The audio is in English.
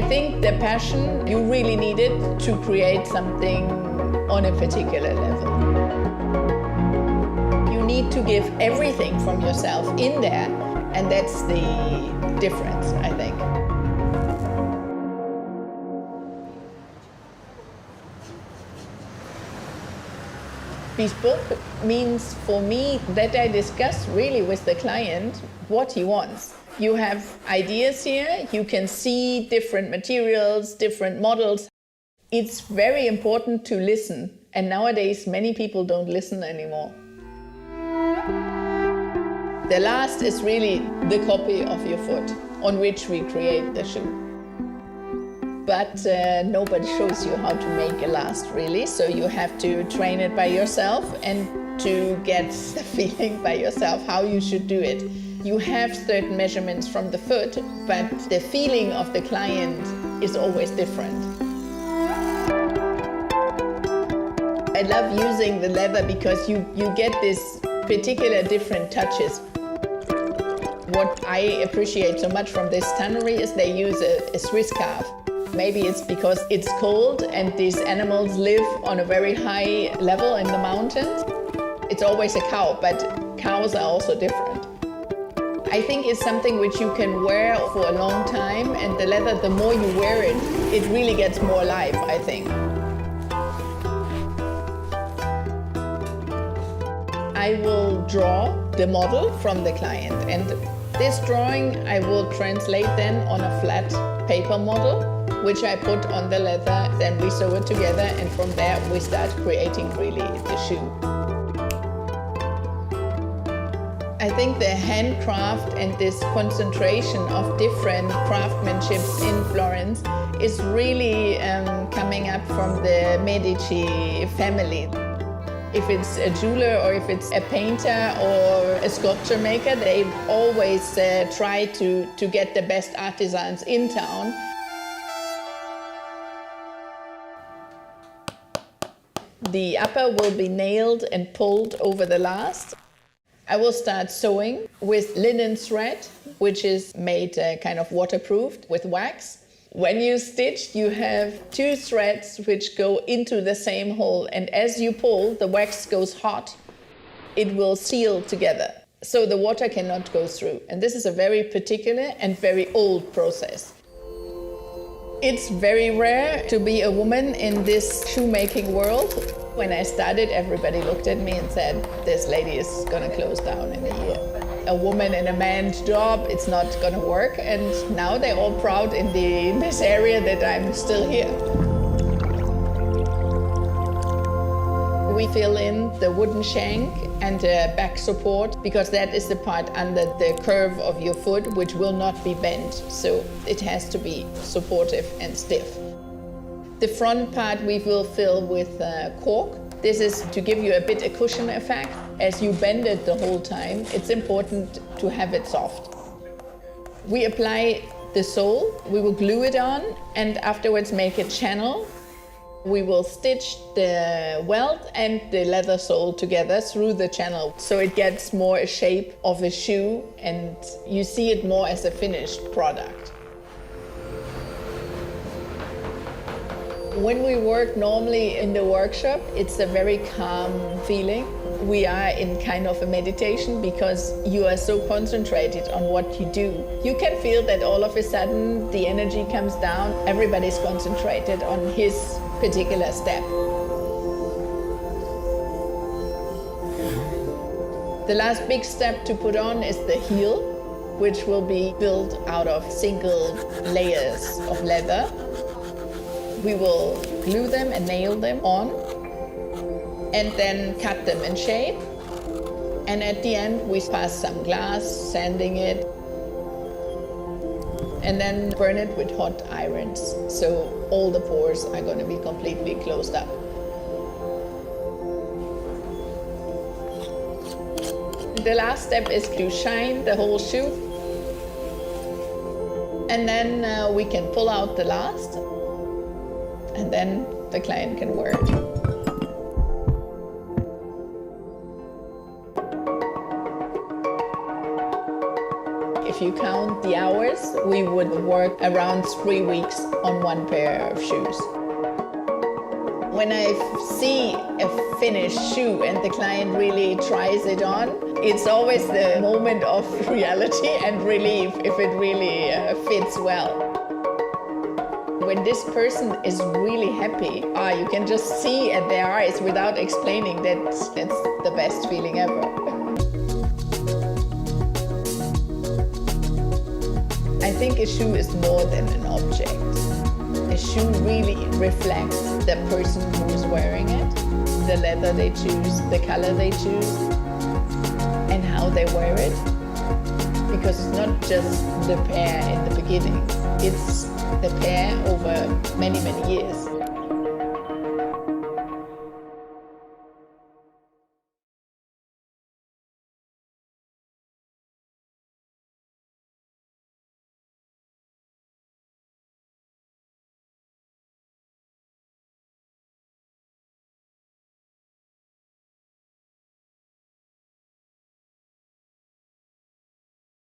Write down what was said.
think the passion, you really need it to create something on a particular level. You need to give everything from yourself in there, and that's the difference, I think. Bespoke means for me that I discuss really with the client what he wants. You have ideas here, you can see different materials, different models. It's very important to listen, and nowadays many people don't listen anymore. The last is really the copy of your foot on which we create the shoe. But nobody shows you how to make a last, really, so you have to train it by yourself and to get the feeling by yourself how you should do it. You have certain measurements from the foot, but the feeling of the client is always different. I love using the leather because you get this particular different touches. What I appreciate so much from this tannery is they use a Swiss calf. Maybe it's because it's cold and these animals live on a very high level in the mountains. It's always a cow, but cows are also different. I think it's something which you can wear for a long time, and the leather, the more you wear it, it really gets more alive, I think. I will draw the model from the client, and this drawing I will translate then on a flat paper model, which I put on the leather, then we sew it together, and from there we start creating really the shoe. I think the handcraft and this concentration of different craftsmanships in Florence is really coming up from the Medici family. If it's a jeweler or if it's a painter or a sculpture maker, they always try to get the best artisans in town. The upper will be nailed and pulled over the last. I will start sewing with linen thread, which is made kind of waterproofed with wax. When you stitch, you have two threads which go into the same hole, and as you pull, the wax goes hot. It will seal together, so the water cannot go through. And this is a very particular and very old process. It's very rare to be a woman in this shoemaking world. When I started, everybody looked at me and said, this lady is gonna close down in a year. A woman and a man's job, it's not gonna work. And now they're all proud in this area that I'm still here. We fill in the wooden shank and the back support, because that is the part under the curve of your foot which will not be bent, so it has to be supportive and stiff. The front part we will fill with cork. This is to give you a bit a cushion effect. As you bend it the whole time, it's important to have it soft. We apply the sole, we will glue it on, and afterwards make a channel. We will stitch the welt and the leather sole together through the channel, so it gets more a shape of a shoe and you see it more as a finished product. When we work normally in the workshop, it's a very calm feeling. We are in kind of a meditation because you are so concentrated on what you do. You can feel that all of a sudden the energy comes down. Everybody's concentrated on his particular step. The last big step to put on is the heel, which will be built out of single layers of leather. We will glue them and nail them on, and then cut them in shape. And at the end, we pass some glass, sanding it, and then burn it with hot irons, so all the pores are going to be completely closed up. The last step is to shine the whole shoe, and then we can pull out the last, and then the client can wear it. If if you count the hours, we would work around 3 weeks on one pair of shoes. When I see a finished shoe and the client really tries it on, it's always the moment of reality and relief if it really fits well. When this person is really happy, you can just see at their eyes without explaining that it's the best feeling ever. I think a shoe is more than an object. A shoe really reflects the person who's wearing it, the leather they choose, the color they choose, and how they wear it. Because it's not just the pair in the beginning, it's the pair over many, many years.